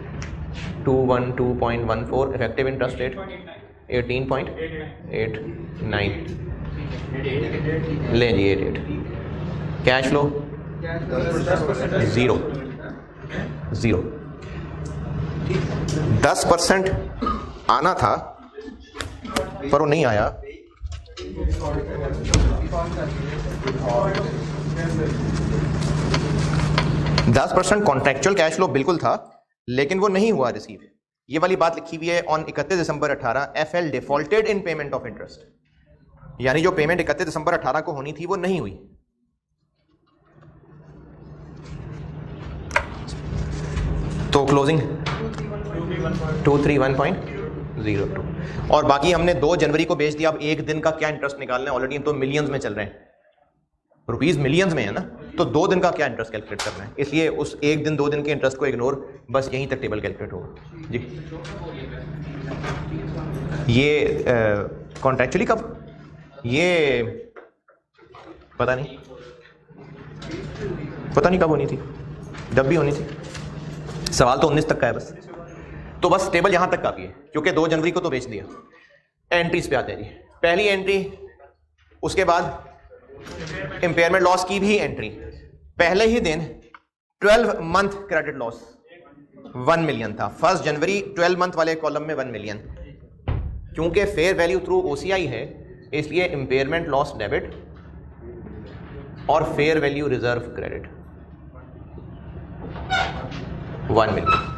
212.14, effective interest rate 18.89, ले जी 88, कैश फ्लो 0, 10% आना था पर वो नहीं आया। दस % कॉन्ट्रेक्चुअल कैश फ्लो बिल्कुल था, लेकिन वो नहीं हुआ रिसीव। ये वाली बात लिखी हुई है on 31 December 18, FL defaulted in payment of interest, यानी जो पेमेंट 31 दिसंबर 18 को होनी थी वो नहीं हुई। तो क्लोजिंग 231.02, और बाकी हमने 2 जनवरी को बेच दिया। अब एक दिन का क्या इंटरेस्ट निकालना है, ऑलरेडी हम तो मिलियंस में चल रहे हैं, रुपीस मिलियंस में है ना, तो 2 दिन का क्या इंटरेस्ट कैलकुलेट करना है, इसलिए उस एक दिन 2 दिन के इंटरेस्ट को इग्नोर, बस यहीं तक टेबल कैलकुलेट होगा जी। ये कॉन्ट्रैक्चुअली कब, ये पता नहीं कब होनी थी, जब भी होनी थी। सवाल तो 19 तक का है बस, तो बस टेबल यहां तक काफी है क्योंकि 2 जनवरी को तो बेच दिया। एंट्रीज पे आते हैं जी। पहली एंट्री, उसके बाद इंपेयरमेंट लॉस की भी एंट्री। पहले ही दिन 12 मंथ क्रेडिट लॉस 1 मिलियन था। 1 जनवरी 12 मंथ वाले कॉलम में 1 मिलियन, क्योंकि फेयर वैल्यू थ्रू OCI है इसलिए इंपेयरमेंट लॉस डेबिट और fair value reserve credit 1 million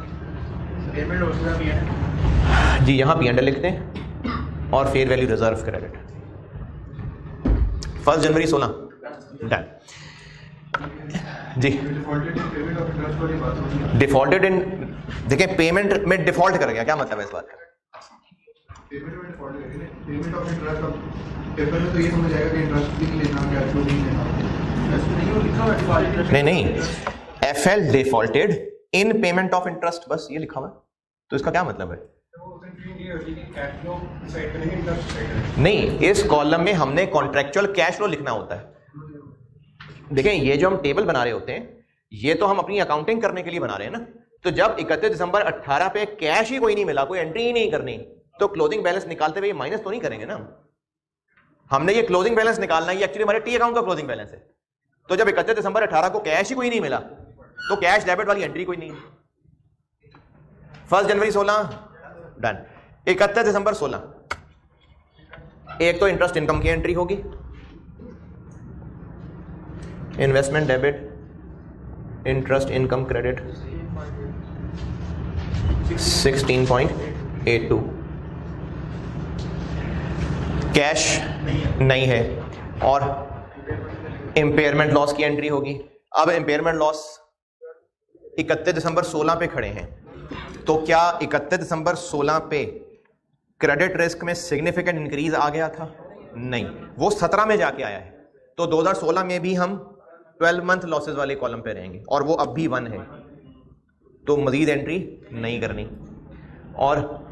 जी। यहां P&L लिखते हैं और फेयर वैल्यू रिजर्व क्रेडिट 1 जनवरी 16 डन जी। डिफॉल्टेड इन, देखिए पेमेंट में डिफॉल्ट कर गया, क्या मतलब है इस बात का? नहीं, FL defaulted in payment of interest, बस ये लिखा हुआ है, तो इसका क्या मतलब है? नहीं, इस कॉलम में हमने कॉन्ट्रेक्चुअल कैश फ्लो लिखना होता है। देखें, ये जो हम टेबल बना रहे होते हैं ये तो हम अपनी अकाउंटिंग करने के लिए बना रहे हैं ना, तो जब 31 दिसंबर 18 पे कैश ही कोई नहीं मिला, कोई एंट्री ही नहीं करनी, तो क्लोजिंग बैलेंस निकालते हुए माइनस तो नहीं करेंगे ना। हमने ये क्लोजिंग बैलेंस निकालना है, ये एक्चुअली हमारे टी अकाउंट का क्लोजिंग बैलेंस है। तो जब 31 दिसंबर 18 को कैश ही कोई नहीं मिला तो कैश डेबिट वाली एंट्री कोई नहीं है। 1 जनवरी 16 डन। 31 दिसंबर 16, एक तो इंटरेस्ट इनकम की एंट्री होगी, investment debit, interest income credit 16.82, cash नहीं है, और इंपेयरमेंट लॉस की एंट्री होगी। अब इंपेयरमेंट लॉस 31 दिसंबर 16 पे खड़े हैं, तो क्या 31 दिसंबर 16 पे क्रेडिट रिस्क में सिग्निफिकेंट इंक्रीज आ गया था? नहीं, वो 17 में जाके आया है। तो 2016 में भी हम 12 मंथ लॉसेस वाले कॉलम पे रहेंगे और वो अब भी 1 है, तो मजीद एंट्री नहीं करनी। और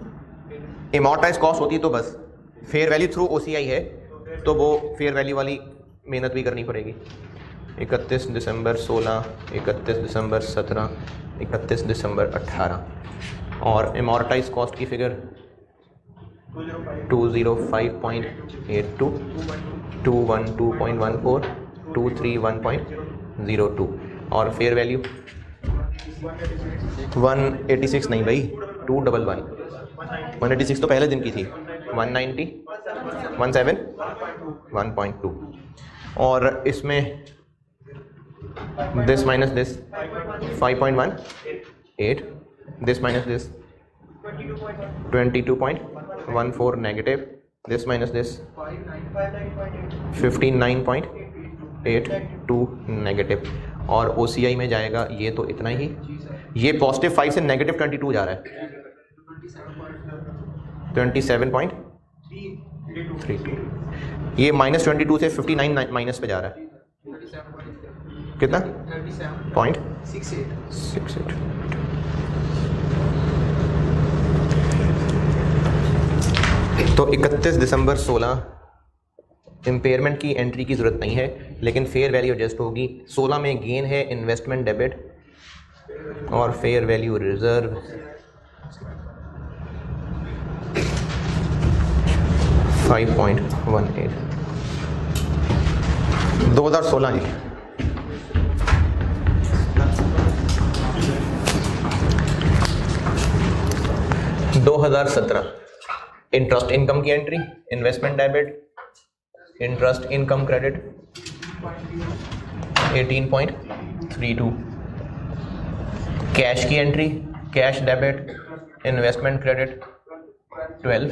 इमोर्टाइज कॉस्ट होती तो बस फेयर वैल्यू थ्रू OCI है, तो वो फेयर वैल्यू वाली मेहनत भी करनी पड़ेगी। 31 दिसंबर 16, 31 दिसंबर 17, 31 दिसंबर 18, और इमोर्टाइज कॉस्ट की फिगर 205.82, 212.14, 231.02, और फेयर वैल्यू 186 नहीं भाई, 211, 186 तो पहले दिन की थी, 190, 17, 1.2, और इसमें this minus this 5.18, this minus this 22.14 negative, this minus this 59.82 negative, और OCI में जाएगा ये तो इतना ही, ये +5 से -22 जा रहा है, 27.32, ये -22 से 59 माइनस पे जा रहा है, कितना? 0.68। तो 31 दिसंबर 16 इम्पेयरमेंट की एंट्री की ज़रूरत नहीं है, लेकिन फेयर वैल्यू एडजस्ट होगी। 16 में गेन है इन्वेस्टमेंट डेबिट और फेयर वैल्यू रिजर्व 5.18 2016 जी। इंटरेस्ट इनकम की entry, investment debit, interest income credit 18.32, cash की entry, cash debit, investment credit 12,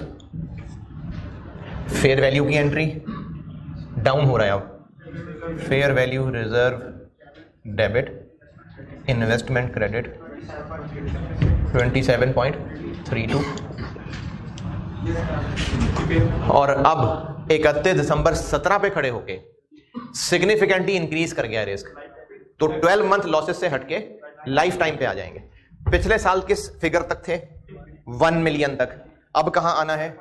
fair value की एंट्री डाउन हो रहा है अब, fair value reserve debit, investment credit 27.32। और अब 31 दिसंबर 17 पे खड़े होके सिग्निफिकेंटली इंक्रीज कर गया रिस्क, तो 12 मंथ लॉसेस से हटके लाइफ टाइम पे आ जाएंगे। पिछले साल किस फिगर तक थे? 1 मिलियन तक। अब कहां आना है?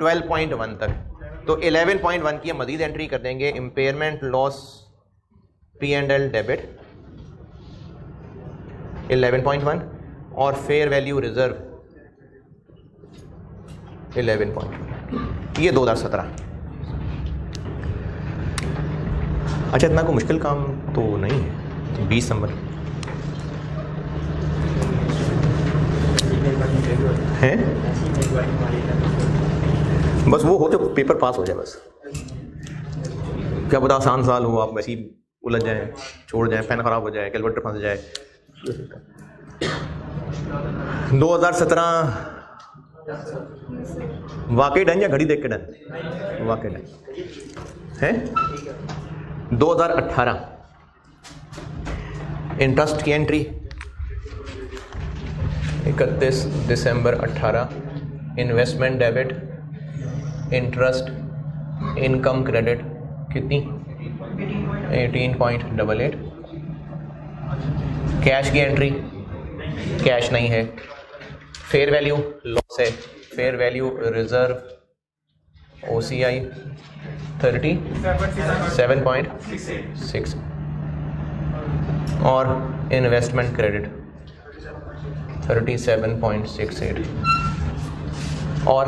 12.1 तक। तो 11.1 की मजीद एंट्री कर देंगे। इंपेयरमेंट लॉस P&L डेबिट 11.1 और फेयर वैल्यू रिजर्व 11.1। ये 2017। अच्छा, इतना कोई मुश्किल काम तो नहीं है। 20 नंबर है, बस वो हो तो पेपर पास हो जाए। बस क्या पता आसान साल हो, आप वैसे ही उलझ जाएं, छोड़ जाएं, पेन खराब हो जाए, कैलकुलेटर फंस जाए। 2017 वाकई डन या घड़ी देख के डन? वाकई डन है। 2018 इंटरेस्ट की एंट्री 31 दिसंबर 18, investment debit, interest income credit कितनी? 18.88। कैश की एंट्री, कैश नहीं है। फेयर वैल्यू लॉस है, फेयर वैल्यू रिजर्व OCI 37.6 और इन्वेस्टमेंट क्रेडिट 37.68। और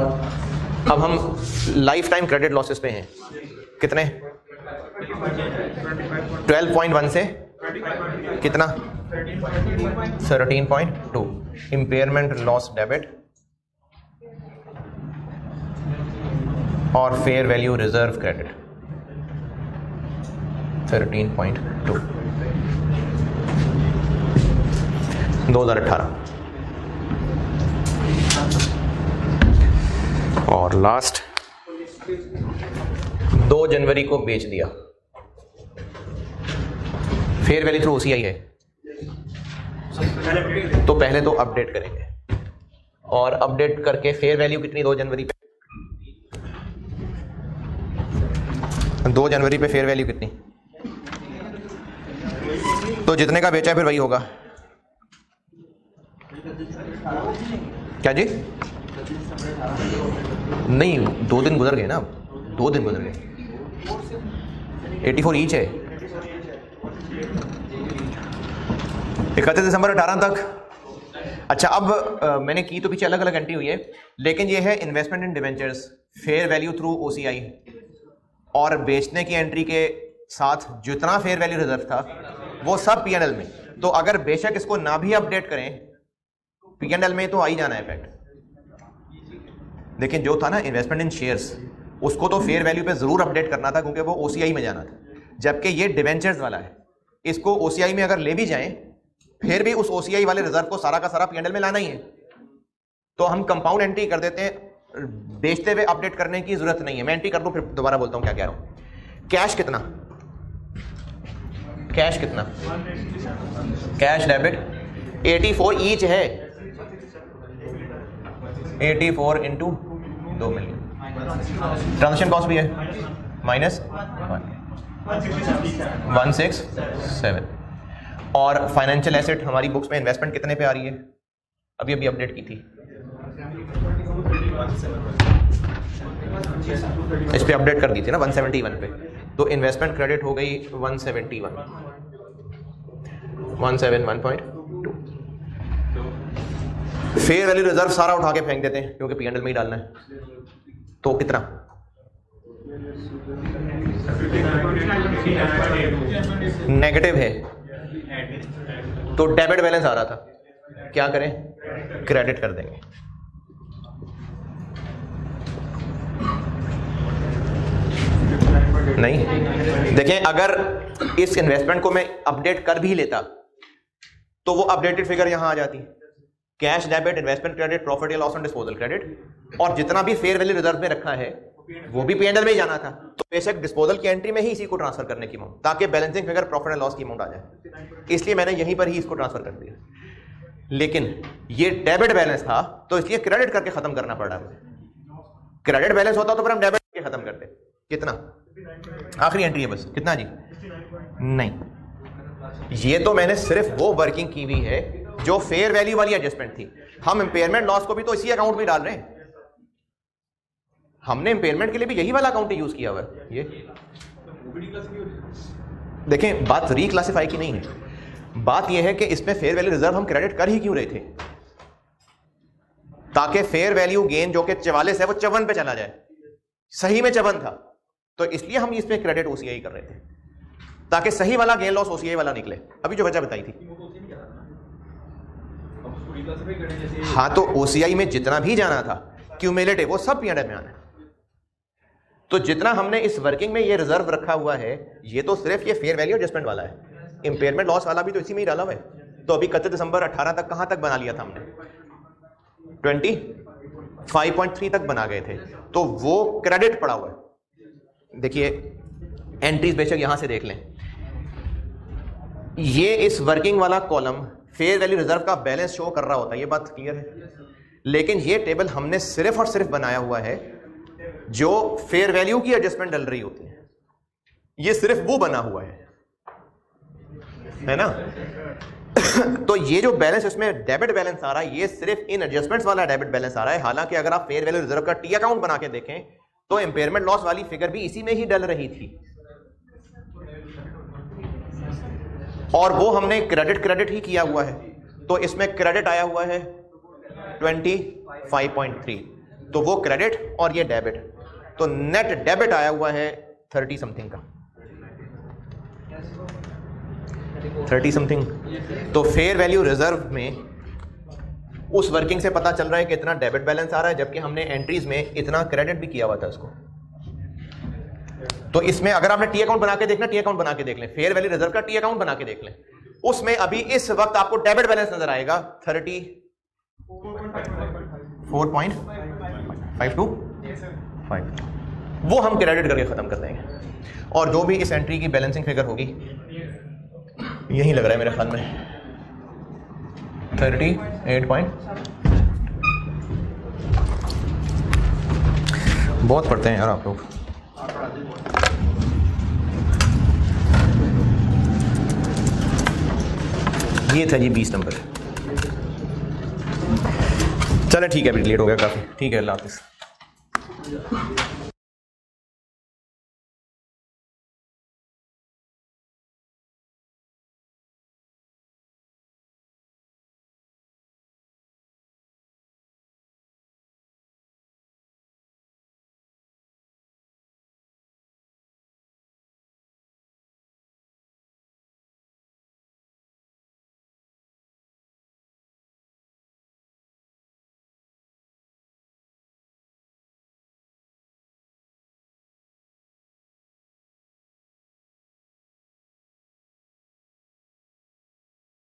अब हम लाइफ टाइम क्रेडिट लॉसेस पे हैं। कितने? 12.1 से कितना? 13.2। इम्पेयरमेंट लॉस डेबिट और फेयर वैल्यू रिजर्व क्रेडिट 13.2। 2018 और लास्ट 2 जनवरी को बेच दिया। फेयर वैल्यू थ्रू OCI है, तो पहले तो अपडेट करेंगे और अपडेट करके फेयर वैल्यू कितनी 2 जनवरी पे? 2 जनवरी पे फेयर वैल्यू कितनी? तो जितने का बेचा है फिर वही होगा। क्या जी? नहीं, 2 दिन गुजर गए ना, 2 दिन गुजर गए। 84 ईच है। 31 दिसंबर 18 तक। अच्छा, अब मैंने की तो पीछे अलग अलग एंट्री हुई है, लेकिन ये है इन्वेस्टमेंट इन debentures, fair value through OCI और बेचने की एंट्री के साथ जितना फेयर वैल्यू रिजर्व था वो सब P&L में। तो अगर बेशक इसको ना भी अपडेट करें P&L में तो आ ही जाना है इफेक्ट। लेकिन जो था ना इन्वेस्टमेंट इन शेयर्स, उसको तो फेयर वैल्यू पे जरूर अपडेट करना था क्योंकि वो OCI में जाना था। जबकि ये डिवेंचर्स वाला है, इसको OCI में अगर ले भी जाएं फिर भी उस OCI वाले रिजर्व को सारा का सारा P&L में लाना ही है। तो हम कंपाउंड एंट्री कर देते हैं, बेचते हुए अपडेट करने की जरूरत नहीं है। मैं एंट्री कर दूं, फिर दोबारा बोलता हूं क्या कह रहा हूं। कैश कितना? कैश कितना? कैश डेबिट 84 ईच है। 84 इंटू 2 मिलियन। ट्रांजेक्शन कॉस्ट भी है -167। और फाइनेंशियल एसेट हमारी बुक्स में इन्वेस्टमेंट कितने पे आ रही है? अभी अभी अपडेट की थी इस पे अपडेट कर दी थी ना 171 पे, तो इन्वेस्टमेंट क्रेडिट हो गई 171, 171.2। फेयर वैल्यू रिजर्व सारा उठा के फेंक देते हैं क्योंकि P&L में ही डालना है, तो कितना? नेगेटिव है, तो डेबिट बैलेंस आ रहा था, क्या करें? क्रेडिट कर देंगे। नहीं, देखें अगर इस इन्वेस्टमेंट को मैं अपडेट कर भी लेता तो वो अपडेटेड फिगर यहां आ जाती, cash debit, investment credit, profit या लॉस ऑन डिस्पोजल क्रेडिट, और जितना भी फेयर वैल्यू रिजर्व में रखा है वो भी P&L में ही जाना था, तो बेशक डिस्पोजल की एंट्री में ही इसी को ट्रांसफर करने की अमाउंट, ताकि balancing figure profit and loss की अमाउंट आ जाए, इसलिए मैंने यहीं पर ही इसको ट्रांसफर कर दिया। लेकिन ये डेबिट बैलेंस था तो इसलिए क्रेडिट करके खत्म करना पड़ा मुझे। क्रेडिट बैलेंस होता तो फिर हम डेबिट करके खत्म करते। कितना? आखिरी एंट्री है बस, कितना जी? नहीं, ये तो मैंने सिर्फ वो वर्किंग की हुई है जो फेयर वैल्यू वाली एडजस्टमेंट थी। हम इंपेयरमेंट लॉस को भी तो इसी अकाउंट में डाल रहे हैं, हमने इंपेयरमेंट के लिए भी यही वाला अकाउंट यूज किया हुआ है। ये देखें, बात रिक्लासिफाई की नहीं है, बात यह है कि इसमें फेयर वैल्यू रिजर्व हम क्रेडिट कर ही क्यों रहे थे, ताकि फेयर वैल्यू गेन जो कि 44 है वो 54 पे चला जाए। सही में 54 था तो इसलिए हम इसमें क्रेडिट OCI कर रहे थे, ताकि सही वाला गेन लॉस OCI वाला निकले। अभी जो वजह बताई थी, हाँ, तो OCI में जितना भी जाना था क्यूमुलेटिव वो सब P&L में आना है। तो जितना हमने इस वर्किंग में ये रिजर्व रखा हुआ है, ये तो सिर्फ ये फेयर वैल्यू एडजस्टमेंट वाला है, इंपेयरमेंट लॉस वाला भी तो इसी में ही डाला हुआ है। तो अभी 31 दिसंबर 18 तक कहां तक बना लिया था हमने? 25.3 तक बना गए थे, तो वो क्रेडिट पड़ा हुआ है। देखिए एंट्रीज बेशक यहां से देख लें, ये इस वर्किंग वाला कॉलम फेयर वैल्यू रिजर्व का बैलेंस शो कर रहा होता है, ये बात क्लियर है। लेकिन ये टेबल हमने सिर्फ और सिर्फ बनाया हुआ है जो फेयर वैल्यू की एडजस्टमेंट डल रही होती है, ये सिर्फ वो बना हुआ है ना। तो ये जो बैलेंस इसमें डेबिट बैलेंस आ रहा है, ये सिर्फ इन एडजस्टमेंट्स वाला डेबिट बैलेंस आ रहा है। हालांकि अगर आप फेयर वैल्यू रिजर्व का T अकाउंट बना के देखें तो इंपेयरमेंट लॉस वाली फिगर भी इसी में ही डल रही थी, और वो हमने क्रेडिट ही किया हुआ है। तो इसमें क्रेडिट आया हुआ है 25.3, तो वो क्रेडिट और ये डेबिट, तो नेट डेबिट आया हुआ है 30 समथिंग का, 30 समथिंग। तो फेयर वैल्यू रिजर्व में उस वर्किंग से पता चल रहा है कि इतना डेबिट बैलेंस आ रहा है, जबकि हमने एंट्रीज में इतना क्रेडिट भी किया हुआ था उसको। तो इसमें अगर आपने T अकाउंट बना के देखना, T अकाउंट बना के देख लें, फेयर वैल्यू रिजर्व का T अकाउंट बना के देख लें, उसमें अभी इस वक्त आपको डेबिट बैलेंस नजर आएगा 34.52, वो हम क्रेडिट करके खत्म कर देंगे। और जो भी इस एंट्री की बैलेंसिंग फिगर होगी, यही लग रहा है मेरे ख्याल में 38 बहुत पढ़ते हैं यार आप लोग। ये था जी 20 नंबर। चलो ठीक है, अभी लेट हो गया काफी। ठीक है, अल्लाह हाफिज़।